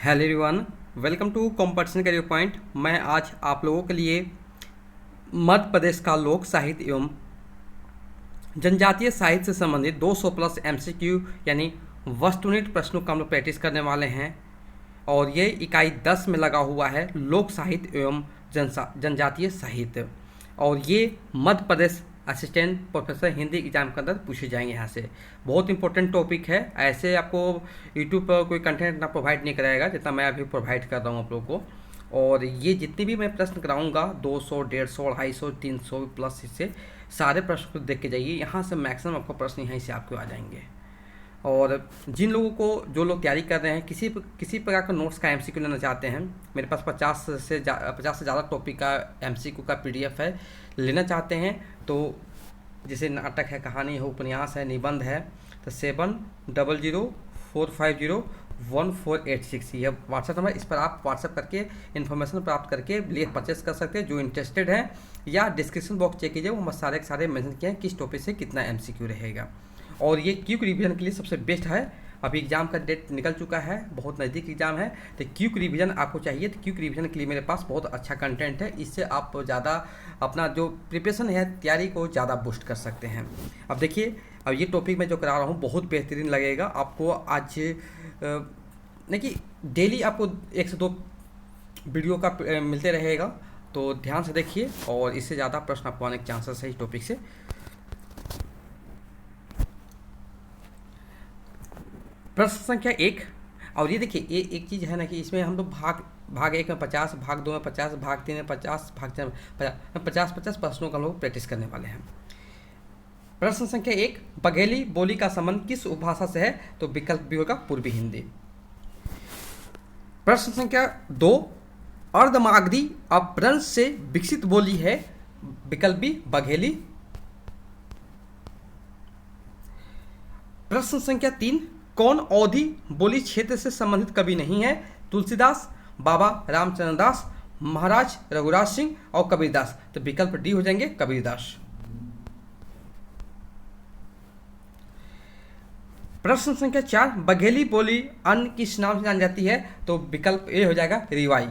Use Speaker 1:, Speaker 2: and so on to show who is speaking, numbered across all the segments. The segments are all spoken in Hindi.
Speaker 1: Hello everyone, welcome to competition career point. मैं आज आप लोगों के लिए मध्य प्रदेश का लोक साहित्य एवं जनजातीय साहित्य से संबंधित 200 प्लस एमसीक्यू यानी वस्तुनिष्ठ प्रश्नों का हम लोग प्रैक्टिस करने वाले हैं। और ये इकाई 10 में लगा हुआ है लोक साहित्य एवं जनजातीय साहित्य। और ये Madhya Pradesh assistant professor Hindi exam के अंदर पूछे जाएंगे। यहाँ से बहुत इंपॉर्टेंट टॉपिक है। ऐसे आपको यूट्यूब पर कोई कंटेंट ना प्रोवाइड नहीं कराएगा जितना मैं अभी प्रोवाइड कर रहा हूँ आप लोगों को। और ये जितनी भी मैं प्रश्न कराऊंगा 200, 150, 250, 300 प्लस, इससे सारे प्रश्न को देख के जाइए। यहाँ से मैक्सिमम आपको प्रश्न यहीं से आपको आ जाएंगे। और जिन लोगों को जो लोग तैयारी कर रहे हैं किसी प्रकार का नोट्स का एमसीक्यू लेना चाहते हैं, मेरे पास 50 से ज़्यादा टॉपिक का एमसीक्यू का पीडीएफ है। लेना चाहते हैं तो जैसे नाटक है, कहानी है, उपन्यास है, निबंध है, तो 7004501486 यह व्हाट्सएप नंबर, इस पर आप व्हाट्सएप करके इन्फॉर्मेशन प्राप्त करके लिए परचेस कर सकते हैं। जो इंटरेस्टेड है या डिस्क्रिप्शन बॉक्स चेक कीजिए, वो सारे के सारे मेंशन किए हैं किस टॉपिक से कितना एमसीक्यू रहेगा। और ये क्विक रिवीजन के लिए सबसे बेस्ट है। अभी एग्जाम का डेट निकल चुका है, बहुत नज़दीक एग्जाम है, तो क्विक रिवीजन आपको चाहिए। तो क्विक रिवीजन के लिए मेरे पास बहुत अच्छा कंटेंट है। इससे आप ज़्यादा अपना जो प्रिपरेशन है, तैयारी को ज़्यादा बूस्ट कर सकते हैं। अब देखिए, अब ये टॉपिक मैं जो करा रहा हूँ बहुत बेहतरीन लगेगा आपको। आज देखिए, डेली आपको 1 से 2 वीडियो का मिलते रहेगा, तो ध्यान से देखिए। और इससे ज़्यादा प्रश्न आपको आने के चांसेस है इस टॉपिक से। प्रश्न संख्या 1। और ये देखिए, ये एक चीज़ है ना कि इसमें हम लोग भाग 1 में 50, भाग 2 में 50, भाग 3 में 50, भाग 4 में 50 प्रश्नों का हम लोग प्रैक्टिस करने वाले हैं। प्रश्न संख्या 1, बघेली बोली का संबंध किस उपभाषा से है? तो विकल्प बी होगा पूर्वी हिंदी। प्रश्न संख्या 2, अर्धमागधी अपभ्रंश से विकसित बोली है? विकल्प बी बघेली। प्रश्न संख्या 3, कौन अवधी बोली क्षेत्र से संबंधित कवि नहीं है? तुलसीदास, बाबा रामचंद्र दास, महाराज रघुराज सिंह और कबीरदास। तो विकल्प डी हो जाएंगे कबीरदास। प्रश्न संख्या 4, बघेली बोली अन्य किस नाम से जानी जाती है? तो विकल्प ए हो जाएगा रिवाई।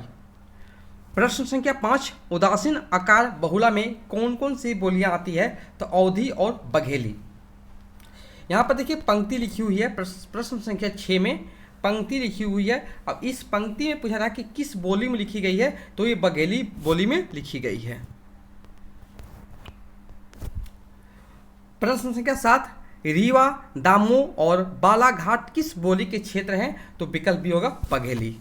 Speaker 1: प्रश्न संख्या 5, उदासीन आकार बहुला में कौन कौन सी बोलियां आती है? तो अवधी और बघेली। यहाँ पर देखिए पंक्ति लिखी हुई है, प्रश्न संख्या 6 में पंक्ति लिखी हुई है। अब इस पंक्ति में पूछा रहा कि किस बोली में लिखी गई है? तो ये बघेली बोली में लिखी गई है। प्रश्न संख्या 7, रीवा, दामोह और बालाघाट किस बोली के क्षेत्र हैं? तो विकल्प भी होगा बघेली।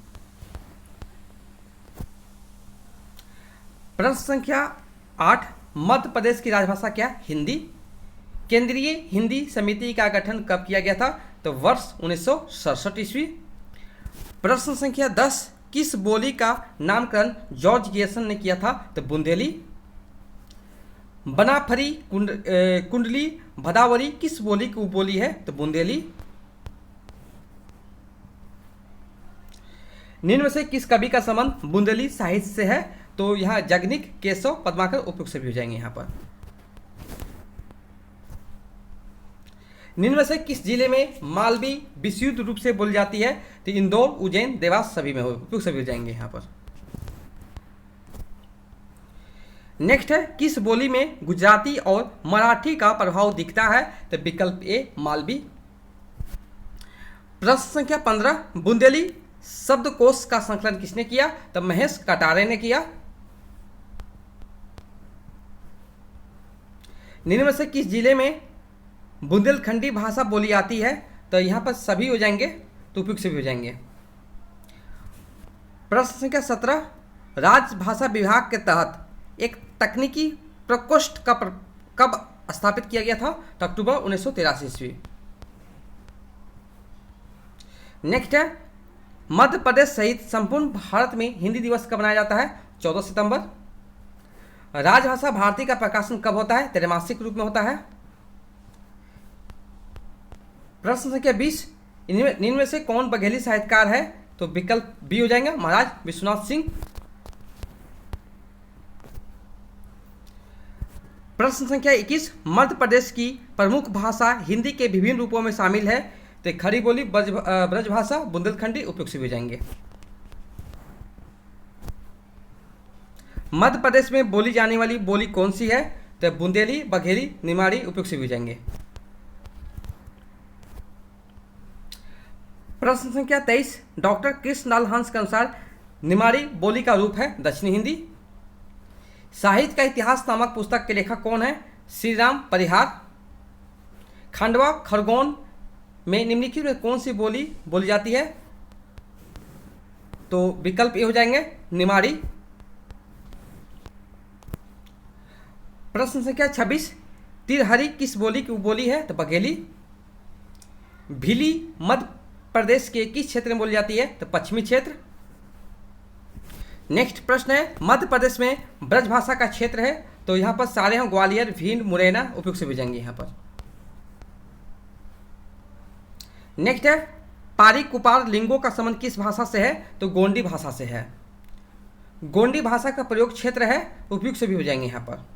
Speaker 1: प्रश्न संख्या 8, मध्य प्रदेश की राजभाषा क्या? हिंदी। केंद्रीय हिंदी समिति का गठन कब किया गया था? तो वर्ष 1967 ईस्वी। प्रश्न संख्या 10, किस बोली का नामकरण जॉर्ज गियर्सन ने किया था? तो बुंदेली। बनाफरी कुंडली भदावरी किस बोली की उपबोली है? तो बुंदेली। निम्न में से किस कवि का संबंध बुंदेली साहित्य से है? तो यहाँ जगनिक, केशव, पद्माकर उपयुक्त से भी हो जाएंगे। यहाँ पर निम्न में से किस जिले में मालवी विशुद्ध रूप से बोली जाती है? तो इंदौर, उज्जैन, देवास सभी में उपयुक्त सभी हो जाएंगे। यहाँ पर नेक्स्ट है, किस बोली में गुजराती और मराठी का प्रभाव दिखता है? तो विकल्प ए मालवी। प्रश्न संख्या 15, बुंदेली शब्दकोश का संकलन किसने किया? तो महेश कटारे ने किया। निम्न में से किस जिले में बुंदेलखंडी भाषा बोली आती है? तो यहाँ पर सभी हो जाएंगे, तो उपयुक्त से भी हो जाएंगे। प्रश्न संख्या 17, राजभाषा विभाग के तहत एक तकनीकी प्रकोष्ठ का कब स्थापित किया गया था? तो अक्टूबर 1983 ईस्वी। नेक्स्ट है, मध्य प्रदेश सहित संपूर्ण भारत में हिंदी दिवस कब मनाया जाता है? 14 सितंबर। राजभाषा भारती का प्रकाशन कब होता है? त्रैमासिक रूप में होता है। प्रश्न संख्या 20, इनमें में से कौन बघेली साहित्यकार है? तो विकल्प बी हो जाएगा महाराज विश्वनाथ सिंह। प्रश्न संख्या 21, मध्य प्रदेश की प्रमुख भाषा हिंदी के विभिन्न रूपों में शामिल है? तो खड़ी बोली, ब्रजभाषा, बुंदेलखंडी उपयुक्त से भी हो जाएंगे। मध्य प्रदेश में बोली जाने वाली बोली कौन सी है? तो बुंदेली, बघेली, निमाड़ी उपयुक्त से भी हो जाएंगे। प्रश्न संख्या 23, डॉक्टर कृष्णलाल हंस के अनुसार निमाड़ी बोली का रूप है दक्षिणी हिंदी। साहित्य का इतिहास नामक पुस्तक के लेखक कौन है? श्री राम परिहार। खंडवा खरगोन में निम्नलिखित में कौन सी बोली बोली जाती है? तो विकल्प ए हो जाएंगे निमाड़ी। प्रश्न संख्या 26, तिरहरी किस बोली की बोली है? तो बघेली। भिली मध्य प्रदेश के किस क्षेत्र में बोली जाती है? तो पश्चिमी क्षेत्र। नेक्स्ट प्रश्न है, मध्य प्रदेश में ब्रजभाषा का क्षेत्र है, तो यहाँ पर सारे हैं ग्वालियर, भिंड, मुरैना उपयुक्त से भेजेंगे यहाँ पर। नेक्स्ट है, पारी कुपार लिंगों का संबंध किस भाषा से है? तो गोंडी भाषा से है। गोंडी भाषा का प्रयोग क्षेत्र है, उपयुक्त से भी हो जाएंगे यहाँ पर।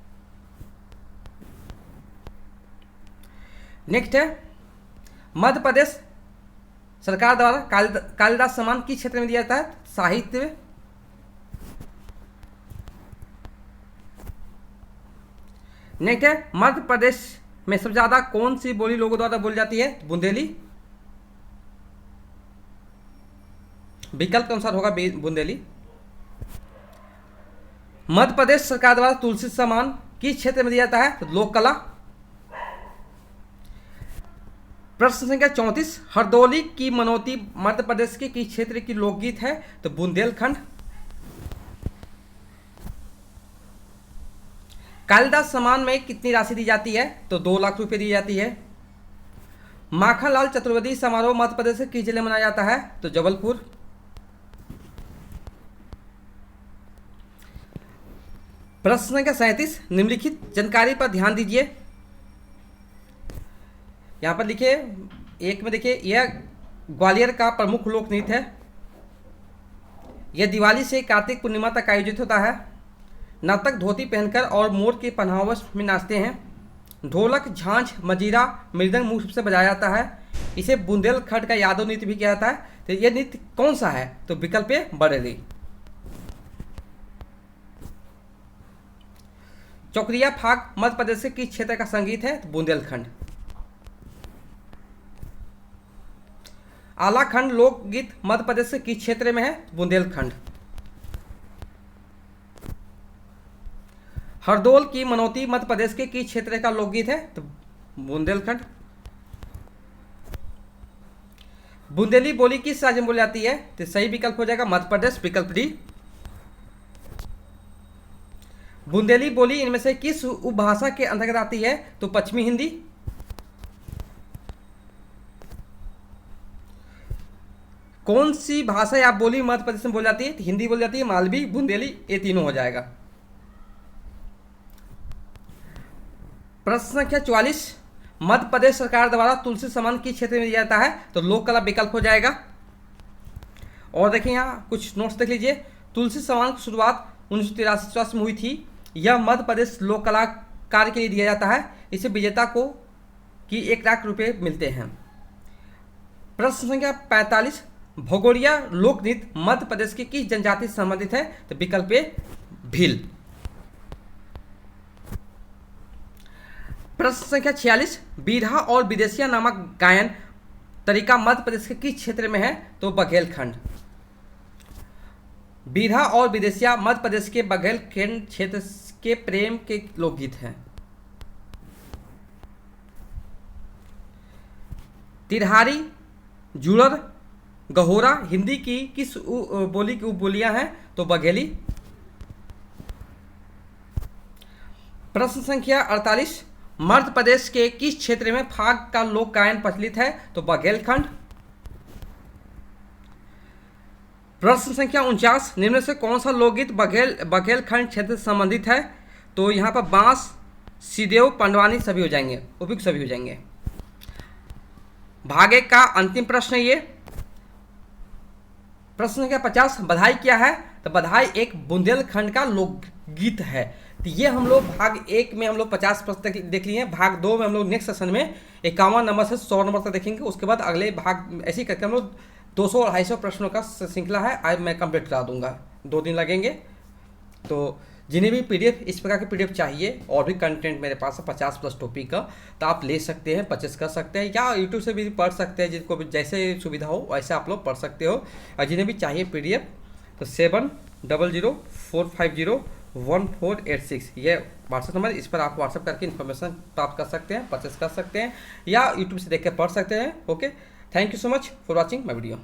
Speaker 1: नेक्स्ट है, मध्य प्रदेश सरकार द्वारा कालिदास सम्मान किस क्षेत्र में दिया जाता है? साहित्य में। नेक्स्ट है, मध्य प्रदेश में सबसे ज्यादा कौन सी बोली लोगों द्वारा बोली जाती है? बुंदेली। विकल्प के अनुसार होगा बुंदेली। मध्य प्रदेश सरकार द्वारा तुलसी सम्मान किस क्षेत्र में दिया जाता है? तो लोक कला। प्रश्न संख्या 34, हरदौली की मनौती मध्य प्रदेश के किस क्षेत्र की लोकगीत है? तो बुंदेलखंड। कालिदास सम्मान में कितनी राशि दी जाती है? तो 2 लाख रुपए दी जाती है। माखनलाल चतुर्वेदी समारोह मध्य प्रदेश के किस जिले में मनाया जाता है? तो जबलपुर। प्रश्न संख्या 37, निम्नलिखित जानकारी पर ध्यान दीजिए। यहाँ पर लिखिए, एक में देखिए, यह ग्वालियर का प्रमुख लोक नृत्य है। यह दिवाली से कार्तिक पूर्णिमा तक आयोजित होता है। नर्तक धोती पहनकर और मोर के पहनावश में नाचते हैं। ढोलक, झांझ, मजीरा, मृदंग मुख्य रूप से बजाया जाता है। इसे बुंदेलखंड का यादव नृत्य भी किया जाता है। तो यह नृत्य कौन सा है? तो विकल्प ए बरेली। चौकरिया फाग मध्य प्रदेश के किस क्षेत्र का संगीत है? तो बुंदेलखंड। आलाखंड लोकगीत मध्य प्रदेश के किस क्षेत्र में है? बुंदेलखंड। हरदौल की मनौती मध्य प्रदेश के किस क्षेत्र का लोकगीत है? तो बुंदेलखंड। बुंदेली बोली किस राज्य में बोली जाती है? तो सही विकल्प हो जाएगा मध्य प्रदेश, विकल्प डी। बुंदेली बोली इनमें से किस उपभाषा के अंतर्गत आती है? तो पश्चिमी हिंदी। कौन सी भाषा या बोली मध्य प्रदेश में बोली जाती है? तो हिंदी बोली जाती है, मालवी, बुंदेली, ये तीनों हो जाएगा। प्रश्न संख्या 44, मध्य प्रदेश सरकार द्वारा तुलसी सम्मान किस क्षेत्र में दिया जाता है? तो लोक कला विकल्प हो जाएगा। और देखिए यहाँ कुछ नोट्स देख लीजिए। तुलसी सम्मान की शुरुआत 1983 में हुई थी। यह मध्य प्रदेश लोक कला कार्य के लिए दिया जाता है। इसे विजेता को की 1 लाख रुपये मिलते हैं। प्रश्न संख्या 45, भगोरिया लोक नृत्य मध्य प्रदेश की किस जनजाति से संबंधित है? तो विकल्प ए भील। प्रश्न संख्या 46, बीरहा और विदेशिया नामक गायन तरीका मध्य प्रदेश के किस क्षेत्र में है? तो बघेलखंड। बीरहा और विदेशिया मध्य प्रदेश के बघेलखंड क्षेत्र के प्रेम के लोकगीत हैं। तिरहारी, जुड़र, गहोरा हिंदी की किस बोली की उपबोलियां हैं? तो बघेली। प्रश्न संख्या 48, मध्य प्रदेश के किस क्षेत्र में फाग का लोक गायन प्रचलित है? तो बघेलखंड। प्रश्न संख्या 49, निम्न से कौन सा लोकगीत बघेलखंड क्षेत्र से संबंधित है? तो यहाँ पर बांस, सिदेव, पंडवानी सभी हो जाएंगे, उपयुक्त सभी हो जाएंगे। भाग 1 का अंतिम प्रश्न ये। प्रश्न संख्या 50, बधाई क्या है? तो बधाई एक बुंदेलखंड का लोकगीत है। तो ये हम लोग भाग 1 में हम लोग 50 प्रश्न तक देख लिए हैं। भाग 2 में हम लोग नेक्स्ट सेशन में 51 नंबर से 100 नंबर तक देखेंगे। उसके बाद अगले भाग ऐसे ही करके हम लोग 200-250 प्रश्नों का श्रृंखला है आज मैं कंप्लीट करा दूंगा। 2 दिन लगेंगे। तो जिन्हें भी पीडीएफ इस प्रकार के पीडीएफ चाहिए और भी कंटेंट मेरे पास है 50+ टॉपिक का, तो आप ले सकते हैं, परचेस कर सकते हैं, या यूट्यूब से भी पढ़ सकते हैं, जिनको भी जैसे सुविधा हो वैसे आप लोग पढ़ सकते हो। और जिन्हें भी चाहिए पीडीएफ तो 7004501486 ये व्हाट्सएप नंबर, इस पर आप व्हाट्सएप करके इन्फॉर्मेशन प्राप्त कर सकते हैं, परचेस कर सकते हैं, या यूट्यूब से देख के पढ़ सकते हैं। Okay, thank you so much for watching my video.